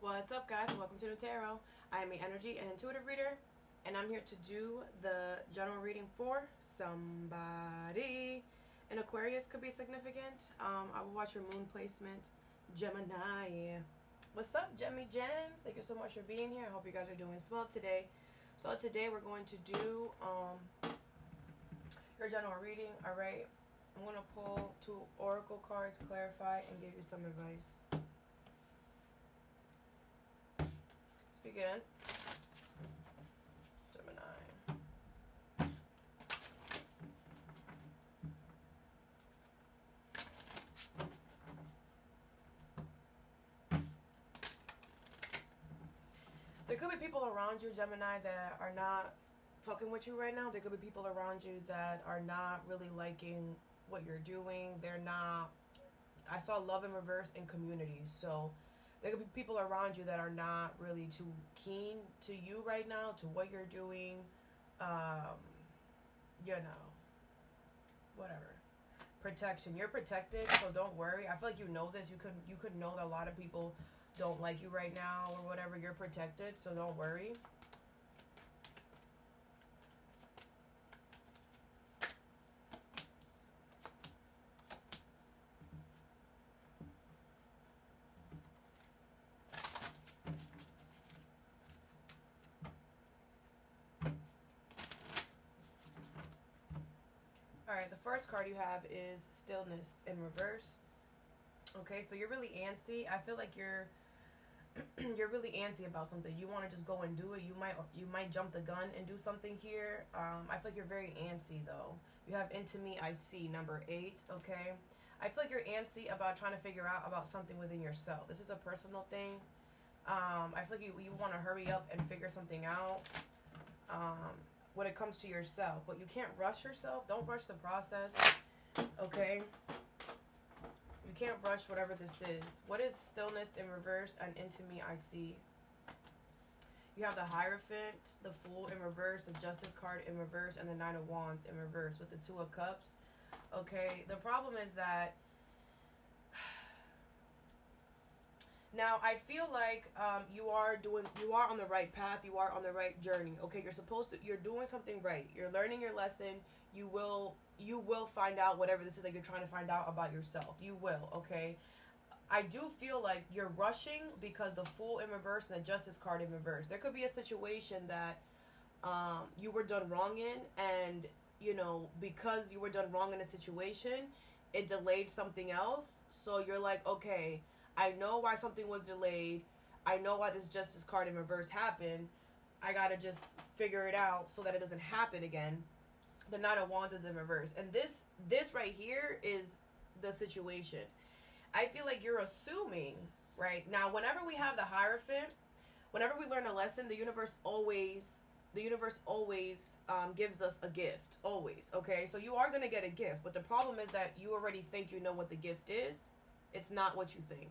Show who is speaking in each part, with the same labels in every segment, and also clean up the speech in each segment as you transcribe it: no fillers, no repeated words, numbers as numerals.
Speaker 1: What's up, guys? Welcome to Nutarot. I am an energy and intuitive reader, and I'm here to do the general reading for somebody. An Aquarius could be significant. I will watch your moon placement, Gemini. What's up, Gemmy Gems? Thank you so much for being here. I hope you guys are doing well today. So today we're going to do your general reading. All right, I'm going to pull 2 oracle cards, clarify, and give you some advice. Begin. Gemini. There could be people around you, Gemini, that are not fucking with you right now. There could be people around you that are not really liking what you're doing. They're not... I saw love in reverse in community, so there could be people around you that are not really too keen to you right now, to what you're doing. Whatever. Protection. You're protected, so don't worry. I feel like you know this. You could know that a lot of people don't like you right now or whatever. You're protected, so don't worry. Alright, the first card you have is stillness in reverse. Okay, so you're really antsy. I feel like you're really antsy about something. You want to just go and do it. You might jump the gun and do something here. I feel like you're very antsy though. You have into me, I see, number 8, okay? I feel like you're antsy about trying to figure out about something within yourself. This is a personal thing. I feel like you want to hurry up and figure something out. When it comes to yourself, but you can't rush yourself. Don't rush the process, okay? You can't rush whatever this is. What is stillness in reverse and into me, I see? You have the Hierophant, the Fool in reverse, the Justice card in reverse, and the 9 of Wands in reverse with the 2 of Cups, okay? The problem is that now, I feel like you are on the right path. You are on the right journey. Okay, you're doing something right. You're learning your lesson. You will find out whatever this is that you're trying to find out about yourself. You will, okay? I do feel like you're rushing because the Fool in reverse and the Justice card in reverse. There could be a situation that you were done wrong in, and, you know, because you were done wrong in a situation, it delayed something else. So you're like, okay, I know why something was delayed. I know why this Justice card in reverse happened. I gotta just figure it out so that it doesn't happen again. The 9 of Wands is in reverse. And this right here is the situation. I feel like you're assuming, right? Now, whenever we have the Hierophant, whenever we learn a lesson, the universe always gives us a gift. Always, okay? So you are going to get a gift. But the problem is that you already think you know what the gift is. It's not what you think.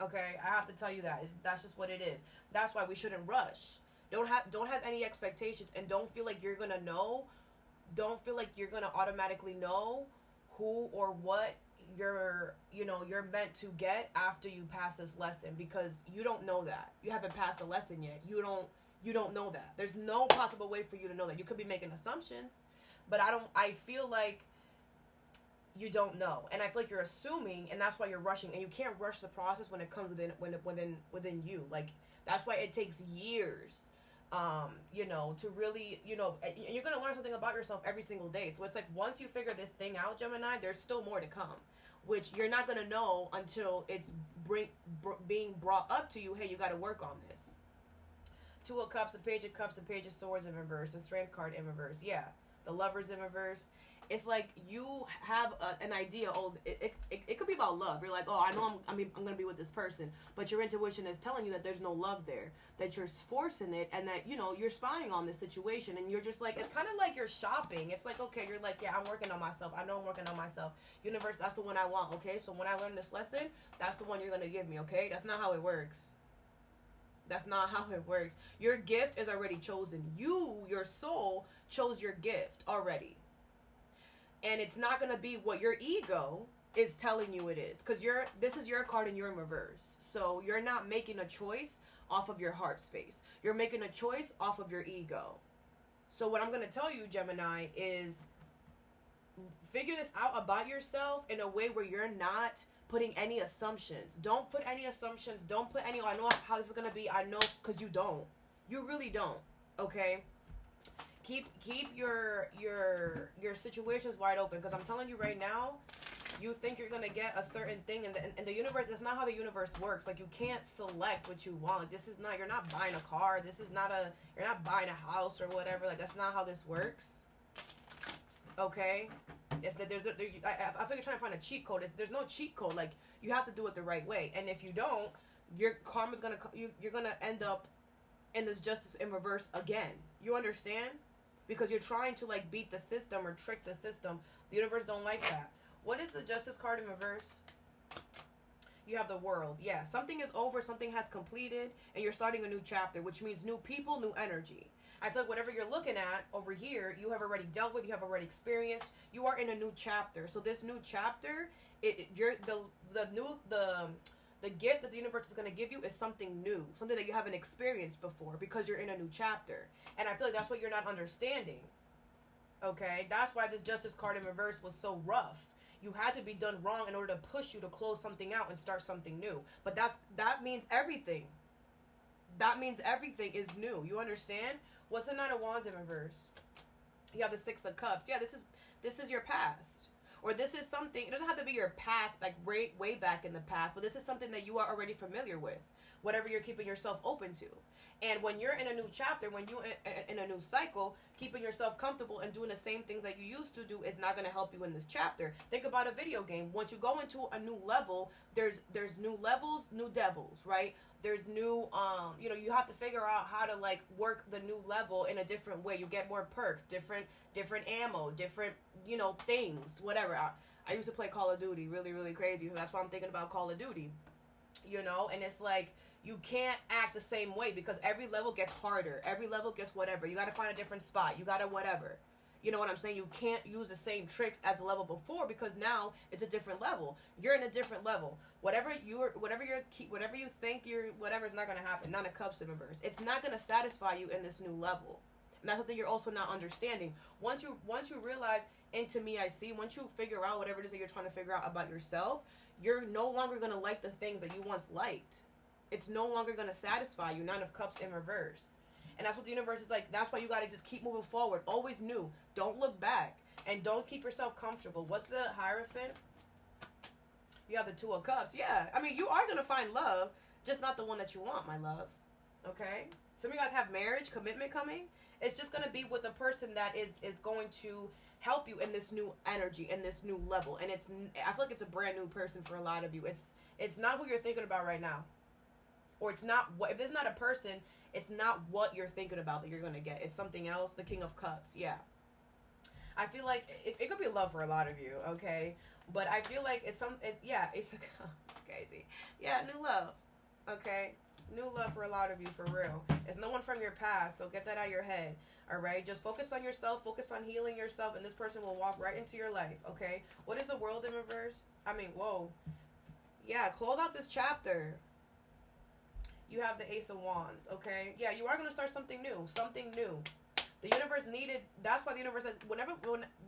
Speaker 1: Okay, I have to tell you that. That's just what it is. That's why we shouldn't rush. Don't have any expectations, and don't feel like you're gonna know. Don't feel like you're gonna automatically know who or what you're meant to get after you pass this lesson, because you don't know that. You haven't passed the lesson yet. You don't know that. There's no possible way for you to know that. You could be making assumptions, but I feel like you don't know, and I feel like you're assuming, and that's why you're rushing, and you can't rush the process when it comes within you. Like, that's why it takes years, to really, and you're gonna learn something about yourself every single day. So it's like, once you figure this thing out, Gemini, there's still more to come, which you're not gonna know until it's being brought up to you. Hey, you got to work on this. 2 of Cups, the Page of Cups, the Page of Swords in reverse, the Strength card in reverse. Yeah, the Lovers in reverse. It's like you have an idea. Oh, it could be about love. You're like, oh, I know I'm gonna be with this person, but your intuition is telling you that there's no love there, that you're forcing it, and that you're spying on this situation, and you're just like, it's kind of like you're shopping. It's like, okay, you're like, yeah, I'm working on myself. I know I'm working on myself. Universe, that's the one I want. Okay, so when I learn this lesson, that's the one you're gonna give me. Okay, that's not how it works. That's not how it works. Your gift is already chosen. Your soul chose your gift already. And it's not going to be what your ego is telling you it is. Because this is your card and you're in reverse. So you're not making a choice off of your heart space. You're making a choice off of your ego. So what I'm going to tell you, Gemini, is figure this out about yourself in a way where you're not putting any assumptions. Don't put any assumptions. Don't put any, oh, I know how this is going to be. I know, because you don't. You really don't. Okay? Keep your situations wide open, because I'm telling you right now, you think you're gonna get a certain thing, and the universe. That's not how the universe works. Like, you can't select what you want. Like, this is not. You're not buying a car. This is not a. You're not buying a house or whatever. Like, that's not how this works. Okay, it's that I think you're trying to find a cheat code. There's no cheat code. Like, you have to do it the right way, and if you don't, your karma's gonna you're gonna end up in this justice in reverse again. You understand? Because you're trying to, like, beat the system or trick the system. The universe don't like that. What is the Justice card in reverse? You have the World. Yeah, something is over, something has completed, and you're starting a new chapter, which means new people, new energy. I feel like whatever you're looking at over here, you have already dealt with, you have already experienced. You are in a new chapter. So this new chapter, the gift that the universe is going to give you is something new, something that you haven't experienced before, because you're in a new chapter. And I feel like that's what you're not understanding. Okay, that's why this Justice card in reverse was so rough. You had to be done wrong in order to push you to close something out and start something new. But that means everything. That means everything is new. You understand? What's the Knight of Wands in reverse? You have the Six of Cups. Yeah, this is your past. Or this is something, it doesn't have to be your past, like way back in the past, but this is something that you are already familiar with. Whatever you're keeping yourself open to. And when you're in a new chapter, when you're in a new cycle, keeping yourself comfortable and doing the same things that you used to do is not going to help you in this chapter. Think about a video game. Once you go into a new level, there's new levels, new devils, right? There's new, you have to figure out how to, like, work the new level in a different way. You get more perks, different ammo, different, things, whatever. I used to play Call of Duty, really, really crazy. So that's why I'm thinking about Call of Duty, and it's like, you can't act the same way because every level gets harder. Every level gets whatever. You got to find a different spot. You got to whatever. You know what I'm saying? You can't use the same tricks as the level before because now it's a different level. You're in a different level. Whatever you think whatever is not going to happen. Nine of Cups in reverse. It's not going to satisfy you in this new level. And that's something you're also not understanding. Once you realize, into me I see, once you figure out whatever it is that you're trying to figure out about yourself, you're no longer going to like the things that you once liked. It's no longer going to satisfy you. Nine of Cups in reverse. And that's what the universe is like. That's why you got to just keep moving forward. Always new. Don't look back. And don't keep yourself comfortable. What's the Hierophant? You have the Two of Cups. Yeah. I mean, you are going to find love. Just not the one that you want, my love. Okay? Some of you guys have marriage, commitment coming. It's just going to be with a person that is going to help you in this new energy, in this new level. And I feel like it's a brand new person for a lot of you. It's not who you're thinking about right now. Or it's not, if it's not a person, it's not what you're thinking about that you're going to get. It's something else. The King of Cups. Yeah. I feel like it could be love for a lot of you, okay? But I feel like it's it's crazy. Yeah, new love, okay? New love for a lot of you, for real. It's no one from your past, so get that out of your head, all right? Just focus on yourself, focus on healing yourself, and this person will walk right into your life, okay? What is the World in reverse? I mean, whoa. Yeah, close out this chapter. You have the Ace of Wands, okay? Yeah, you are going to start something new. Something new. The universe that's why the universe,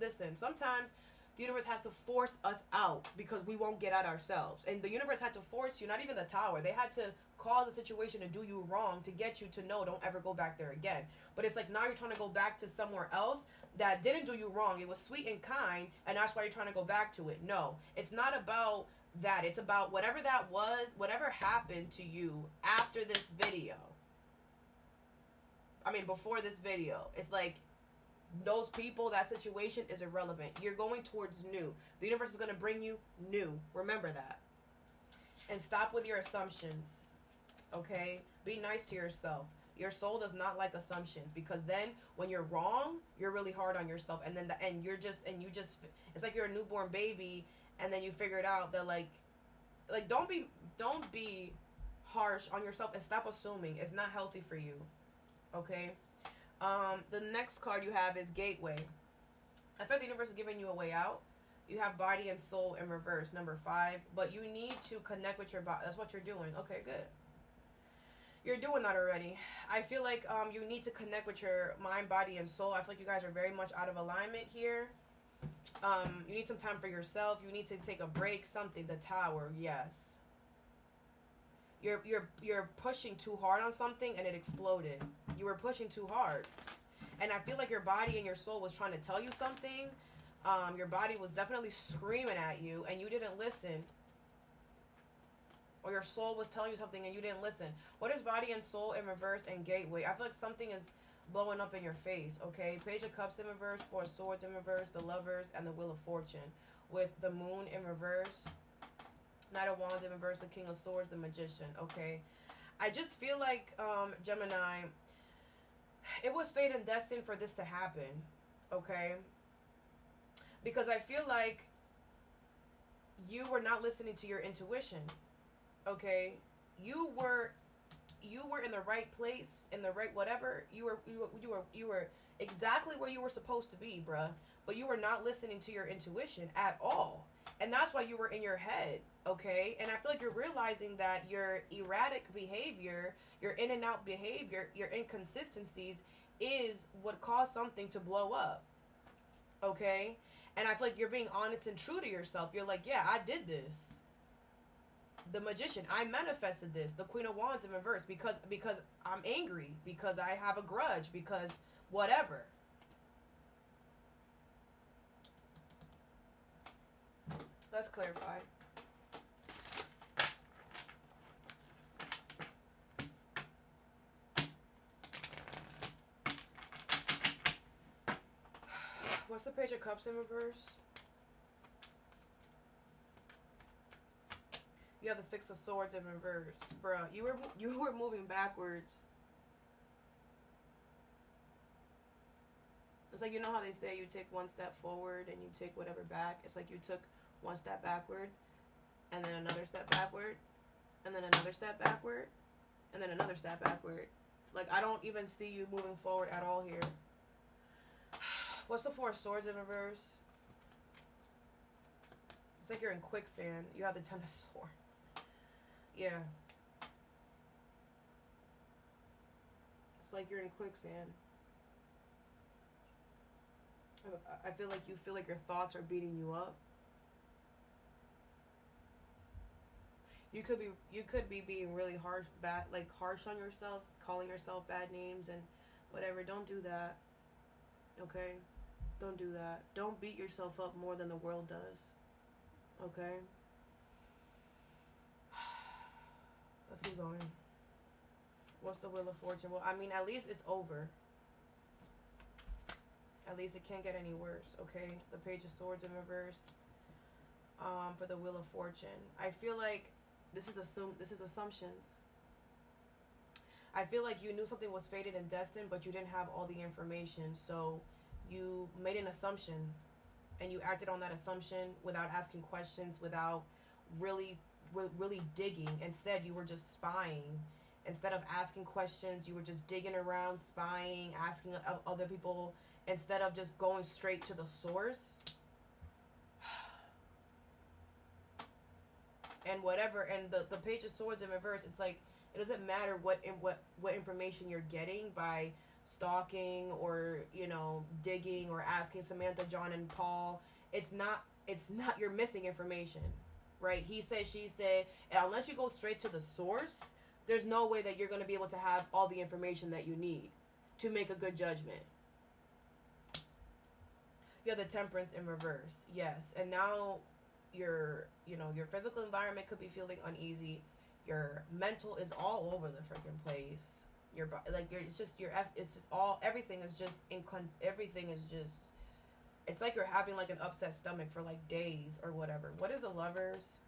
Speaker 1: listen, sometimes the universe has to force us out because we won't get out ourselves. And the universe had to force you, not even the Tower. They had to cause a situation to do you wrong to get you to know, don't ever go back there again. But it's like now you're trying to go back to somewhere else that didn't do you wrong. It was sweet and kind, and that's why you're trying to go back to it. No, it's not about that. It's about whatever that was, whatever happened to you after this video. I mean, before this video. It's like those people, that situation is irrelevant. You're going towards new. The universe is going to bring you new. Remember that. And stop with your assumptions. Okay? Be nice to yourself. Your soul does not like assumptions, because then when you're wrong, you're really hard on yourself, and then it's like you're a newborn baby. And then you figure it out that like don't be harsh on yourself and stop assuming. It's not healthy for you. Okay? The next card you have is Gateway. I feel like the universe is giving you a way out. You have body and soul in reverse, number 5. But you need to connect with your body. That's what you're doing. Okay, good. You're doing that already. I feel like you need to connect with your mind, body, and soul. I feel like you guys are very much out of alignment here. You need some time for yourself. You need to take a break. Something. The Tower. Yes. You're pushing too hard on something and it exploded. You were pushing too hard. And I feel like your body and your soul was trying to tell you something. Your body was definitely screaming at you and you didn't listen. Or your soul was telling you something and you didn't listen. What is body and soul in reverse and gateway? I feel like something is blowing up in your face, okay? Page of Cups in reverse, 4 of Swords in reverse, the Lovers, and the Wheel of Fortune. With the Moon in reverse, Knight of Wands in reverse, the King of Swords, the Magician, okay? I just feel like, Gemini, it was fate and destined for this to happen, okay? Because I feel like you were not listening to your intuition, okay? You were in the right place, in the right whatever. You were exactly where you were supposed to be, bruh. But you were not listening to your intuition at all. And that's why you were in your head, okay? And I feel like you're realizing that your erratic behavior, your in and out behavior, your inconsistencies is what caused something to blow up, okay? And I feel like you're being honest and true to yourself. You're like, yeah, I did this. The Magician, I manifested this. The Queen of Wands in reverse because I'm angry, because I have a grudge, because whatever. Let's clarify. What's the Page of Cups in reverse? You have the 6 of Swords in reverse. Bruh, you were moving backwards. It's like, you know how they say you take one step forward and you take whatever back? It's like you took one step backward, and then another step backward, and then another step backward, and then another step backward. Like, I don't even see you moving forward at all here. What's the 4 of Swords in reverse? It's like you're in quicksand. You have the 10 of Swords. Yeah. It's like you're in quicksand. I feel like you feel like your thoughts are beating you up. You could be being really harsh on yourself, calling yourself bad names and whatever. Don't do that. Okay? Don't do that. Don't beat yourself up more than the world does. Okay? Let's keep going. What's the Wheel of Fortune? Well, I mean, at least it's over. At least it can't get any worse, okay? The Page of Swords in reverse. For the Wheel of Fortune. I feel like this is assumptions. I feel like you knew something was fated and destined, but you didn't have all the information. So you made an assumption, and you acted on that assumption without asking questions, without really digging. Instead, you were just spying. Instead of asking questions, you were just digging around, spying, asking other people, instead of just going straight to the source. And whatever, and the Page of Swords in reverse, it's like, it doesn't matter what information you're getting by stalking or, you know, digging or asking Samantha, John, and Paul. It's not, you're missing information, right? He said, she said, and unless you go straight to the source, there's no way that you're going to be able to have all the information that you need to make a good judgment. You have the Temperance in reverse, yes. And now your physical environment could be feeling uneasy. Your mental is all over the freaking place. Everything is just, it's like you're having like an upset stomach for like days or whatever. What is the Lovers?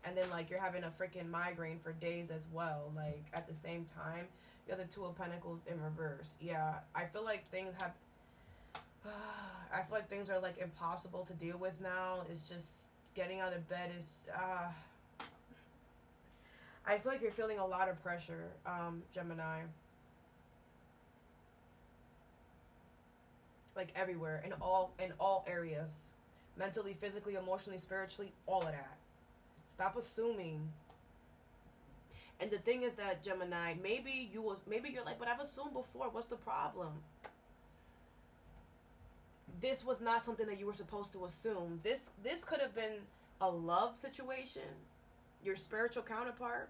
Speaker 1: And then like you're having a freaking migraine for days as well. Like at the same time, you have the 2 of Pentacles in reverse. Yeah, I feel like things are like impossible to deal with now. It's just getting out of bed is I feel like you're feeling a lot of pressure, Gemini. Like everywhere, in all areas. mentally, physically, emotionally, spiritually, all of that. Stop assuming. And the thing is that, Gemini, maybe you're like, but I've assumed before. What's the problem? This was not something that you were supposed to assume. This could have been a love situation, your spiritual counterpart,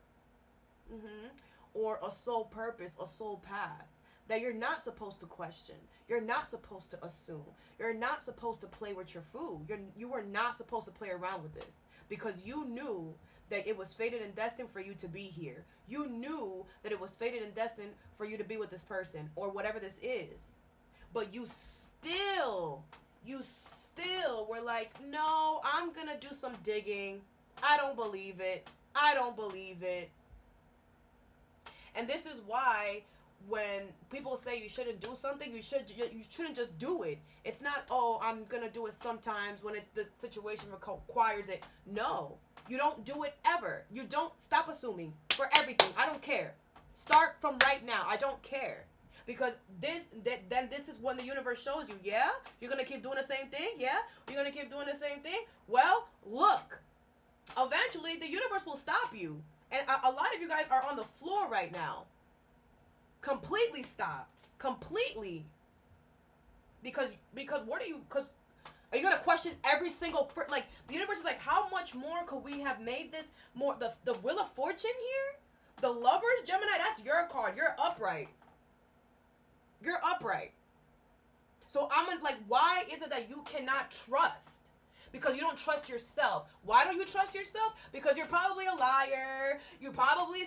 Speaker 1: or a soul purpose, a soul path that you're not supposed to question. You're not supposed to assume. You're not supposed to play with your food. You were not supposed to play around with this, because you knew that it was fated and destined for you to be here. You knew that it was fated and destined for you to be with this person or whatever this is. But you still were like, no, I'm going to do some digging. I don't believe it. And this is why when people say you shouldn't do something, you shouldn't just do it. It's not, oh, I'm going to do it sometimes when it's the situation requires it. No, you don't do it ever. You don't. Stop assuming for everything. I don't care. Start from right now. I don't care. Because this is when the universe shows you, yeah? You're going to keep doing the same thing? Yeah? You're going to keep doing the same thing? Well, look. Eventually, the universe will stop you. And a lot of you guys are on the floor right now. Completely stopped. Completely. Because are you going to question every single, like, the universe is like, how much more could we have made this more, the Wheel of Fortune here? The Lovers, Gemini, that's your card. You're upright. You're upright. So I'm like, why is it that you cannot trust? Because you don't trust yourself. Why don't you trust yourself? Because you're probably a liar. You probably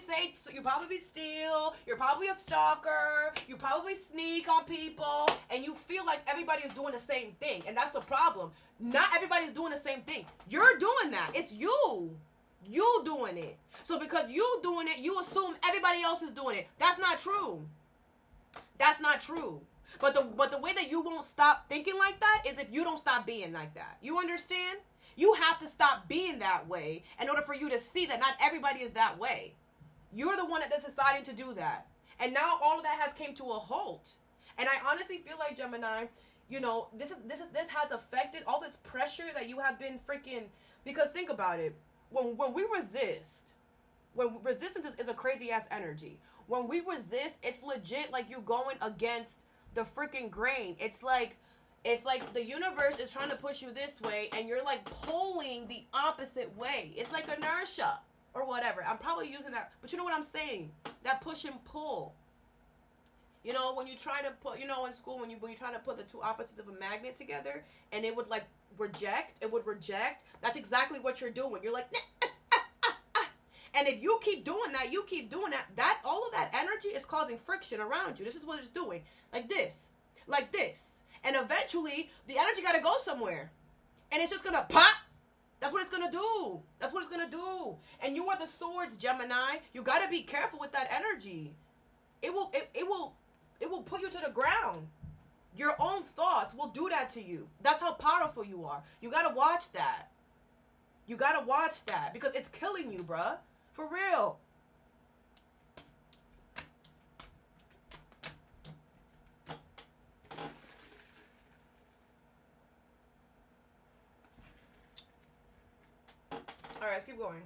Speaker 1: steal. You're probably a stalker. You probably sneak on people. And you feel like everybody is doing the same thing. And that's the problem. Not everybody's doing the same thing. You're doing that. It's you. You doing it. So because you doing it, you assume everybody else is doing it. That's not true. That's not true. But the way that you won't stop thinking like that is if you don't stop being like that. You understand? You have to stop being that way in order for you to see that not everybody is that way. You're the one that's deciding to do that. And now all of that has came to a halt. And I honestly feel like, Gemini, you know, this has affected all this pressure that you have been freaking, because think about it. When we resist, resistance is a crazy ass energy. When we resist, it's legit like you going against the freaking grain. It's like the universe is trying to push you this way and you're like pulling the opposite way. It's like inertia or whatever. I'm probably using that, but you know what I'm saying? That push and pull. You know, when you try to put, you know, in school, when you try to put the two opposites of a magnet together and it would like reject, that's exactly what you're doing. You're like, and if you keep doing that, all of that energy is causing friction around you. This is what it's doing. Like this. And eventually, the energy got to go somewhere. And it's just going to pop. That's what it's going to do. And you are the swords, Gemini. You got to be careful with that energy. It will put you to the ground. Your own thoughts will do that to you. That's how powerful you are. You got to watch that. Because it's killing you, bruh. For real. All right, let's keep going.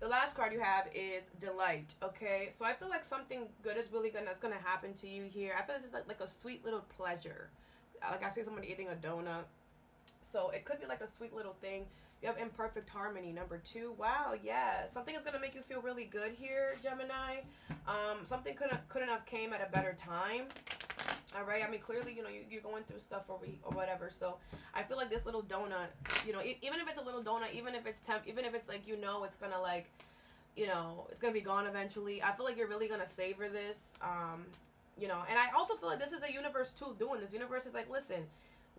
Speaker 1: The last card you have is delight. Okay, so I feel like something good is that's gonna happen to you here. I feel this is like a sweet little pleasure. Like I see somebody eating a donut, so it could be like a sweet little thing. You have imperfect harmony, number 2. Wow, yeah. Something is going to make you feel really good here, Gemini. Something couldn't have came at a better time. All right? I mean, clearly, you know, you're going through stuff or whatever. So I feel like this little donut, you know, even if it's a little donut, even if it's like, you know, it's going to like, you know, it's going to be gone eventually. I feel like you're really going to savor this, you know. And I also feel like this is the universe, too, doing this. Universe is like, listen,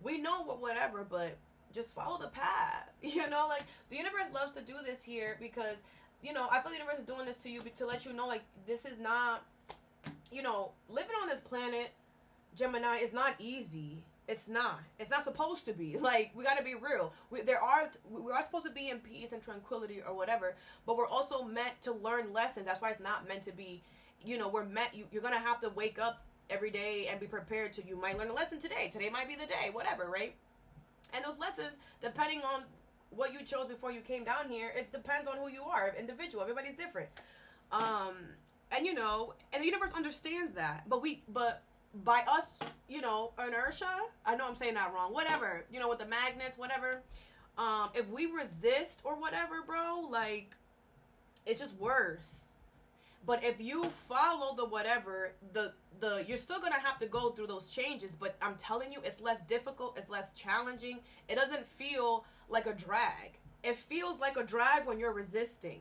Speaker 1: we know whatever, but just follow the path. You know, like the universe loves to do this here because, you know, I feel the universe is doing this to you to let you know, like, this is not, you know, living on this planet, Gemini, is not easy. It's not supposed to be. Like, we got to be real. We are supposed to be in peace and tranquility or whatever, but we're also meant to learn lessons. That's why it's not meant to be, you know, you're going to have to wake up every day and be prepared to. You might learn a lesson today. Today might be the day, whatever, right? And those lessons, depending on what you chose before you came down here, it depends on who you are, individual. Everybody's different. And you know, and the universe understands that. But by us, you know, inertia, I know I'm saying that wrong, whatever, you know, with the magnets, whatever, if we resist or whatever, bro, like, it's just worse. But if you follow the whatever, you're still gonna have to go through those changes, but I'm telling you, it's less difficult, it's less challenging. It doesn't feel like a drag. It feels like a drag when you're resisting.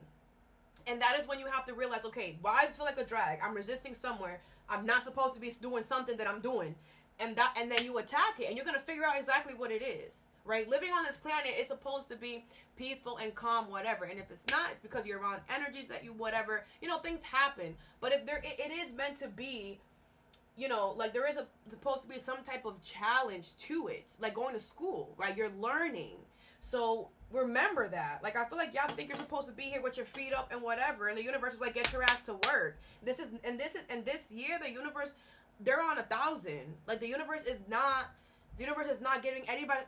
Speaker 1: And that is when you have to realize, okay, why does it feel like a drag? I'm resisting somewhere. I'm not supposed to be doing something that I'm doing. And then you attack it, and you're gonna figure out exactly what it is. Right? Living on this planet is supposed to be peaceful and calm, whatever. And if it's not, it's because you're around energies that you, whatever, you know, things happen. But if it is meant to be, you know, like there is supposed to be some type of challenge to it. Like going to school, right? You're learning. So remember that. Like, I feel like y'all think you're supposed to be here with your feet up and whatever. And the universe is like, get your ass to work. This year, the universe, they're on 1,000. Like, the universe is not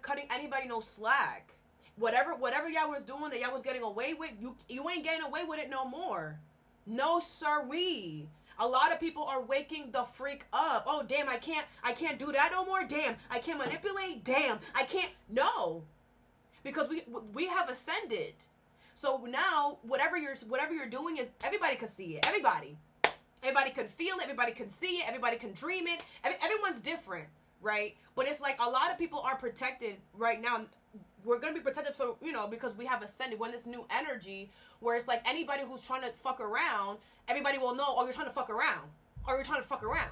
Speaker 1: cutting anybody no slack. Whatever y'all was doing that y'all was getting away with, you ain't getting away with it no more. No siree. A lot of people are waking the freak up. Oh damn, I can't do that no more. Damn, I can't manipulate. Damn, I can't. No, because we have ascended. So now whatever you're doing is, everybody can see it. Everybody can feel it. Everybody can see it. Everybody can dream it. Everyone's different. Right? But it's like a lot of people are protected right now. We're going to be protected for, you know, because we have ascended. When this new energy, where it's like anybody who's trying to fuck around, everybody will know, oh, you're trying to fuck around. Or you're trying to fuck around.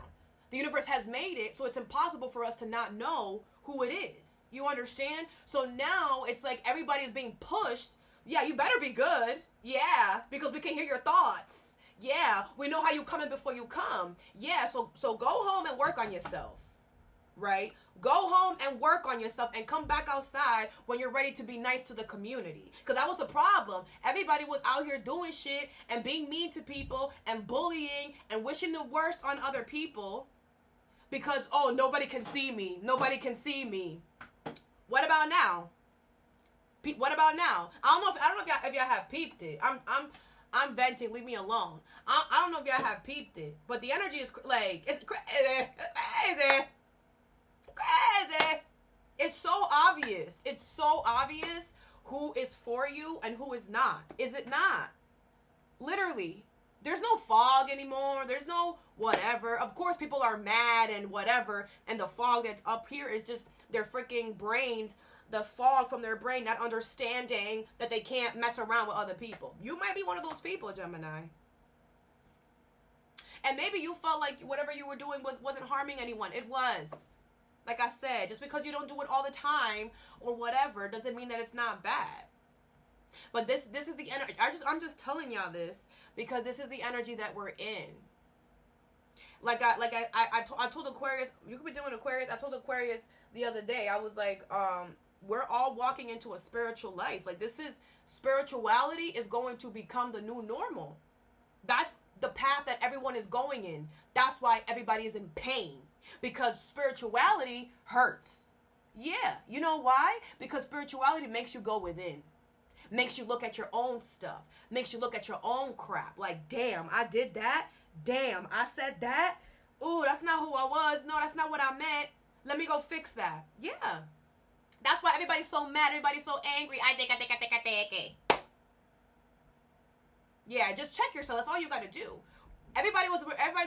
Speaker 1: The universe has made it so it's impossible for us to not know who it is. You understand? So now it's like everybody is being pushed. Yeah, you better be good. Yeah, because we can hear your thoughts. Yeah, we know how you come in before you come. Yeah, so go home and work on yourself. Right? Go home and work on yourself and come back outside when you're ready to be nice to the community. Because that was the problem. Everybody was out here doing shit and being mean to people and bullying and wishing the worst on other people because, oh, nobody can see me. Nobody can see me. What about now? What about now? I don't know if y'all have peeped it. I'm venting. Leave me alone. I don't know if y'all have peeped it, but the energy is like, it's crazy. Crazy. It's so obvious. It's so obvious who is for you and who is not. Is it not? Literally. There's no fog anymore. There's no whatever. Of course, people are mad and whatever. And the fog that's up here is just their freaking brains. The fog from their brain not understanding that they can't mess around with other people. You might be one of those people, Gemini. And maybe you felt like whatever you were doing wasn't harming anyone. It was. Like I said, just because you don't do it all the time or whatever doesn't mean that it's not bad. But this is the energy. I'm just telling y'all this because this is the energy that we're in. I told Aquarius, you could be doing Aquarius. I told Aquarius the other day, I was like, we're all walking into a spiritual life. Like, this is, spirituality is going to become the new normal. That's the path that everyone is going in. That's why everybody is in pain. Because spirituality hurts. Yeah. You know why? Because spirituality makes you go within. Makes you look at your own stuff. Makes you look at your own crap. Like, damn, I did that. Damn, I said that. Ooh, that's not who I was. No, that's not what I meant. Let me go fix that. Yeah. That's why everybody's so mad. Everybody's so angry. I think. Yeah, just check yourself. That's all you got to do. Everybody's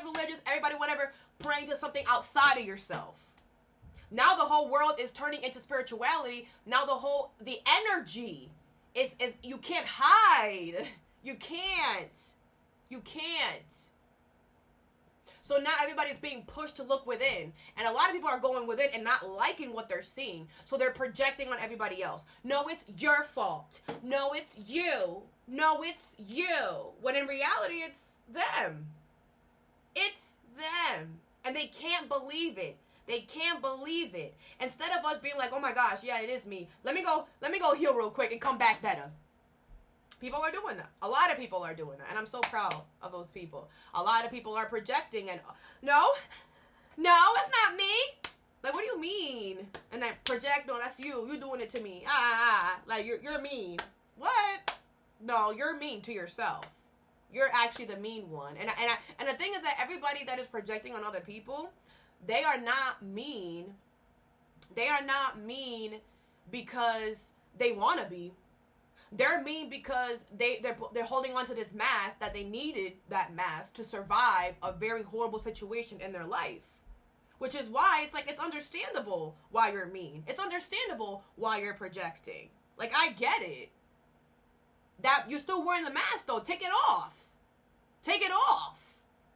Speaker 1: religious. Everybody whatever. Praying to something outside of yourself. Now the whole world is turning into spirituality. Now the energy is you can't hide. You can't. So now everybody's being pushed to look within. And a lot of people are going within and not liking what they're seeing. So they're projecting on everybody else. No, it's your fault. No, it's you. No, it's you. When in reality, it's them. It's them. And they can't believe it. They can't believe it. Instead of us being like, oh my gosh, yeah, it is me. Let me go heal real quick and come back better. People are doing that. A lot of people are doing that. And I'm so proud of those people. A lot of people are projecting and, no, No, it's not me. Like, what do you mean? And then project, no, that's you. You doing it to me. Like, you're mean. What? No, you're mean to yourself. You're actually the mean one. And the thing is that everybody that is projecting on other people, they are not mean. They are not mean because they want to be. They're mean because they're holding on to this mask that they needed that mask to survive a very horrible situation in their life. Which is why it's like, it's understandable why you're mean. It's understandable why you're projecting. Like, I get it. That you're still wearing the mask though. Take it off. Take it off.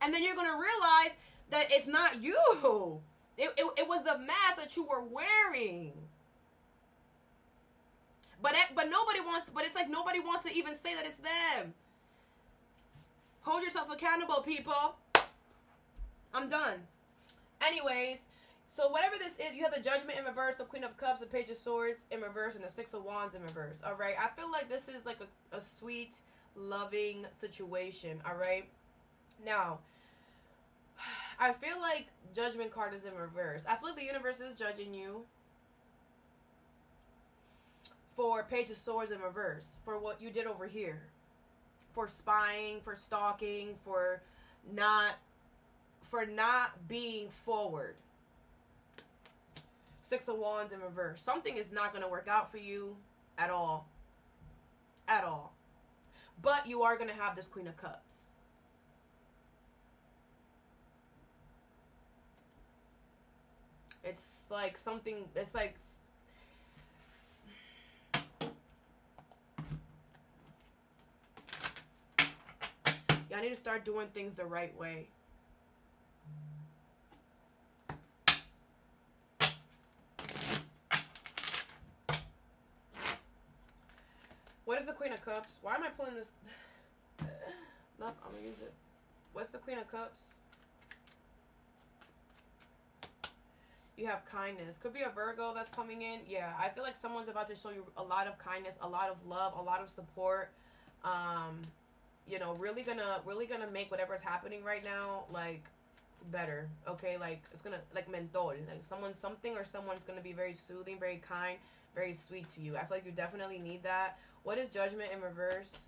Speaker 1: And then you're going to realize that it's not you. It was the mask that you were wearing. But nobody wants to, but it's like nobody wants to even say that it's them. Hold yourself accountable, people. I'm done. Anyways, so whatever this is, you have the Judgment in reverse, the Queen of Cups, the Page of Swords in reverse, and the Six of Wands in reverse. All right. I feel like this is like a sweet, loving situation. All right. Now, I feel like Judgment card is in reverse. I feel like the universe is judging you for Page of Swords in reverse, for what you did over here, for spying, for stalking, for not being forward. Six of Wands in reverse. Something is not going to work out for you at all. At all. But you are going to have this Queen of Cups. It's like something, it's like, y'all need to start doing things the right way. What is the Queen of Cups? Why am I pulling this? Nope, I'm gonna use it. What's the Queen of Cups? You have kindness. Could be a Virgo that's coming in. Yeah, I feel like someone's about to show you a lot of kindness, a lot of love, a lot of support. You know, really gonna make whatever's happening right now like better. Okay, like it's gonna like mentor, like someone's gonna be very soothing, very kind, very sweet to you. I feel like you definitely need that. What is Judgment in reverse?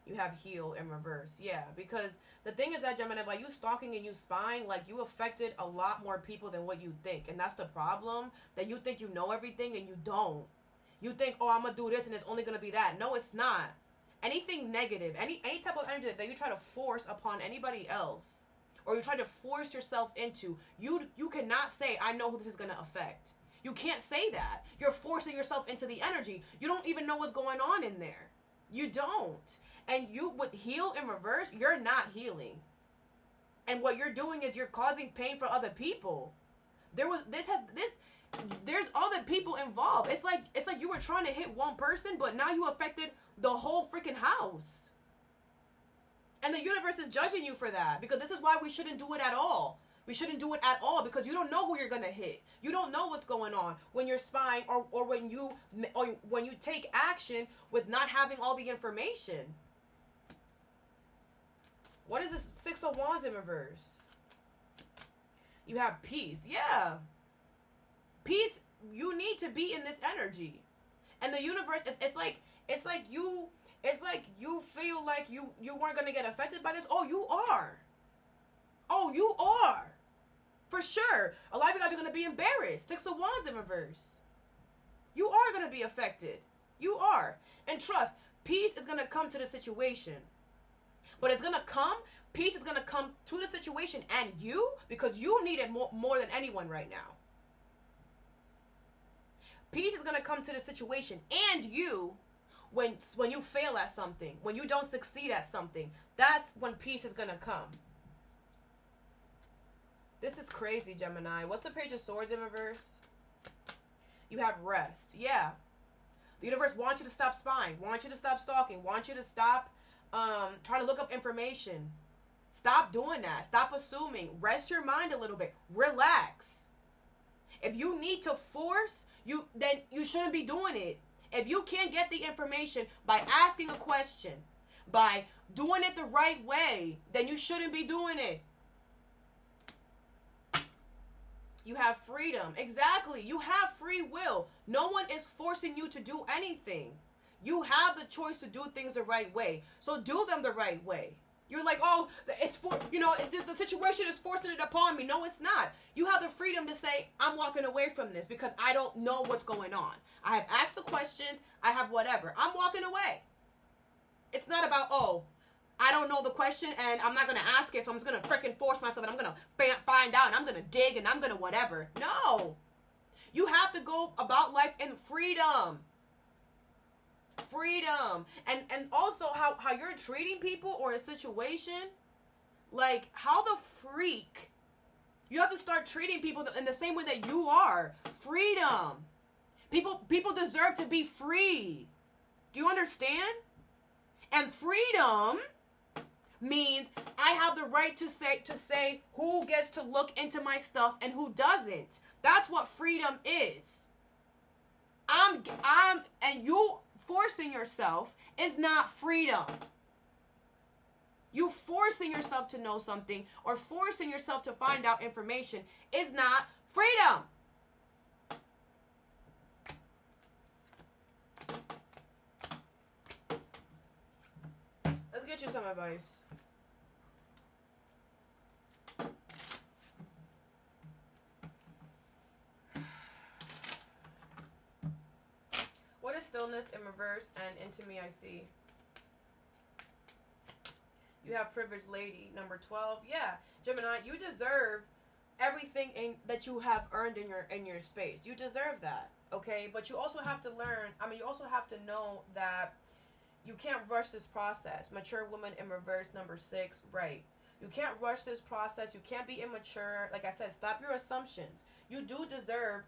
Speaker 1: You have Heal in reverse. Yeah, because the thing is that, Gemini, by you stalking and you spying, like, you affected a lot more people than what you think. And that's the problem, that you think you know everything and you don't. You think, oh, I'm going to do this and it's only going to be that. No, it's not. Anything negative, any type of energy that you try to force upon anybody else, or you try to force yourself into, you cannot say, I know who this is going to affect. You can't say that. You're forcing yourself into the energy. You don't even know what's going on in there. You don't. And you would Heal in reverse, you're not healing. And what you're doing is you're causing pain for other people. There's other people involved. It's like you were trying to hit one person, but now you affected the whole freaking house. And the universe is judging you for that, because this is why we shouldn't do it at all. We shouldn't do it at all, because you don't know who you're going to hit. You don't know what's going on when you're spying or when you take action with not having all the information. What is this Six of Wands in reverse? You have peace. Yeah. Peace, you need to be in this energy. And the universe, it's like you feel like you weren't going to get affected by this. Oh, you are. Oh, you are. For sure. A lot of you guys are going to be embarrassed. Six of Wands in reverse. You are going to be affected. You are. And trust, peace is going to come to the situation. But it's going to come, peace is going to come to the situation and you, because you need it more than anyone right now. Peace is going to come to the situation and you when you fail at something, when you don't succeed at something. That's when peace is going to come. This is crazy, Gemini. What's the Page of Swords in reverse? You have rest. Yeah. The universe wants you to stop spying, wants you to stop stalking, wants you to stop trying to look up information. Stop doing that. Stop assuming. Rest your mind a little bit. Relax. If you need to force, then you shouldn't be doing it. If you can't get the information by asking a question, by doing it the right way, then you shouldn't be doing it. You have freedom. Exactly. You have free will. No one is forcing you to do anything. You have the choice to do things the right way. So do them the right way. You're like, oh, it's for, the situation is forcing it upon me. No, it's not. You have the freedom to say, I'm walking away from this because I don't know what's going on. I have asked the questions. I have whatever. I'm walking away. It's not about, oh, I don't know the question and I'm not going to ask it, so I'm just going to freaking force myself and I'm going to find out and I'm going to dig and I'm going to whatever. No. You have to go about life in freedom. Freedom. And also how you're treating people or a situation, like how the freak. You have to start treating people in the same way that you are. Freedom. People deserve to be free. Do you understand? And freedom means I have the right to say who gets to look into my stuff and who doesn't. That's what freedom is. And you forcing yourself is not freedom. You forcing yourself to know something or forcing yourself to find out information is not freedom. Let's get you some advice. What is stillness in reverse and into me I see? You have privileged lady, number 12. Yeah, Gemini, you deserve everything that you have earned in your space. You deserve that, okay? But you also have to learn, you also have to know that you can't rush this process. Mature woman in reverse, number 6, right. You can't rush this process. You can't be immature. Like I said, stop your assumptions. You do deserve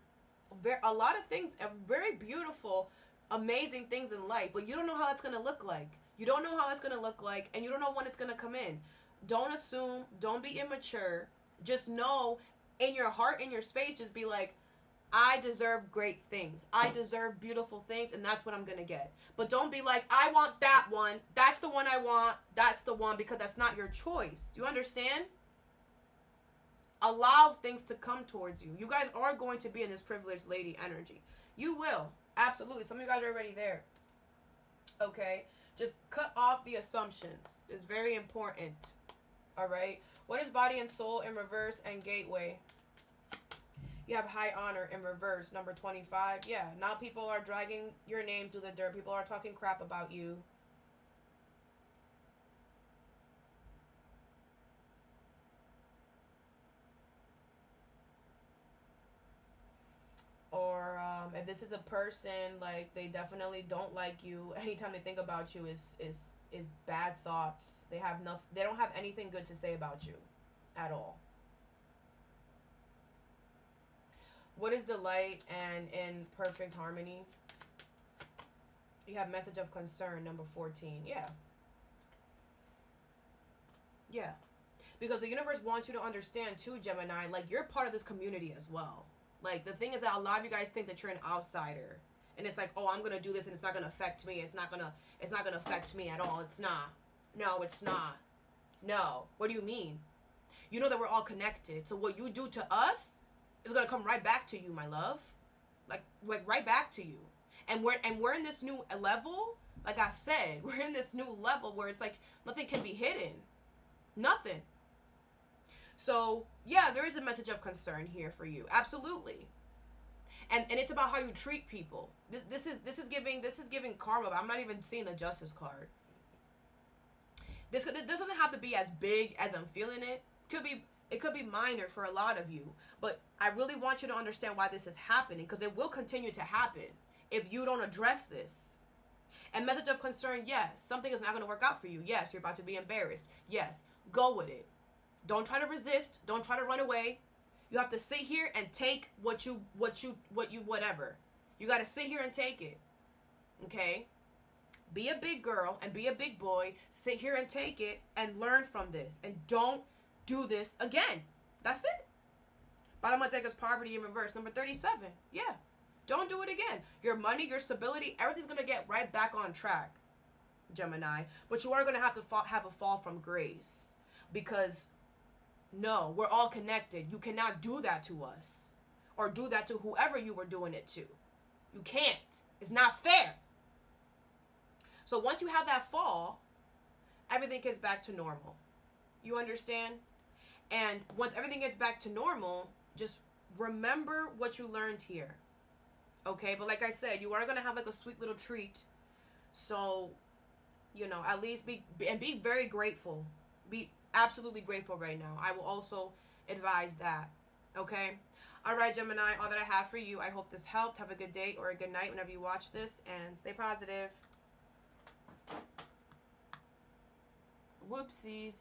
Speaker 1: a lot of things, very beautiful, amazing things in life, but you don't know how that's going to look like. You don't know how it's going to look like, and you don't know when it's going to come in. Don't assume. Don't be immature. Just know in your heart, in your space, just be like, I deserve great things. I deserve beautiful things, and that's what I'm going to get. But don't be like, I want that one. That's the one I want. That's the one, because that's not your choice. You understand? Allow things to come towards you. You guys are going to be in this privileged lady energy. You will. Absolutely. Some of you guys are already there. Okay? Just cut off the assumptions. It's very important. All right? What is body and soul in reverse and gateway? You have high honor in reverse, number 25. Yeah, now people are dragging your name through the dirt. People are talking crap about you. Or if this is a person, like, they definitely don't like you. Anytime they think about you is bad thoughts. They don't have anything good to say about you at all. What is delight and in perfect harmony? You have message of concern, number 14. Yeah. Yeah. Because the universe wants you to understand too, Gemini, like, you're part of this community as well. Like, the thing is that a lot of you guys think that you're an outsider. And it's like, oh, I'm going to do this and it's not going to affect me. It's not going to affect me at all. It's not. No, it's not. No. What do you mean? You know that we're all connected. So what you do to us is going to come right back to you, my love. Like right back to you. And we're in this new level. Like I said, we're in this new level where it's like nothing can be hidden. Nothing. So, yeah, there is a message of concern here for you. Absolutely. And it's about how you treat people. This is giving karma. I'm not even seeing the justice card. This doesn't have to be as big as I'm feeling it. It could be minor for a lot of you. But I really want you to understand why this is happening, because it will continue to happen if you don't address this. And message of concern, yes, something is not going to work out for you. Yes, you're about to be embarrassed. Yes, go with it. Don't try to resist. Don't try to run away. You have to sit here and take whatever. You got to sit here and take it. Okay? Be a big girl and be a big boy. Sit here and take it and learn from this. And don't do this again. That's it. Bottom of the deck is poverty in reverse. Number 37. Yeah. Don't do it again. Your money, your stability, everything's going to get right back on track, Gemini. But you are going to have to have a fall from grace. Because No, we're all connected. You cannot do that to us or do that to whoever you were doing it to. You can't. It's not fair. So once you have that fall, everything gets back to normal. You understand? And once everything gets back to normal, just remember what you learned here. Okay? But like I said, you are going to have like a sweet little treat. So, you know, at least be very grateful. Be absolutely grateful right now. I will also advise that. Okay? All right, Gemini, all that I have for you. I hope this helped. Have a good day or a good night whenever you watch this, and stay positive. Whoopsies.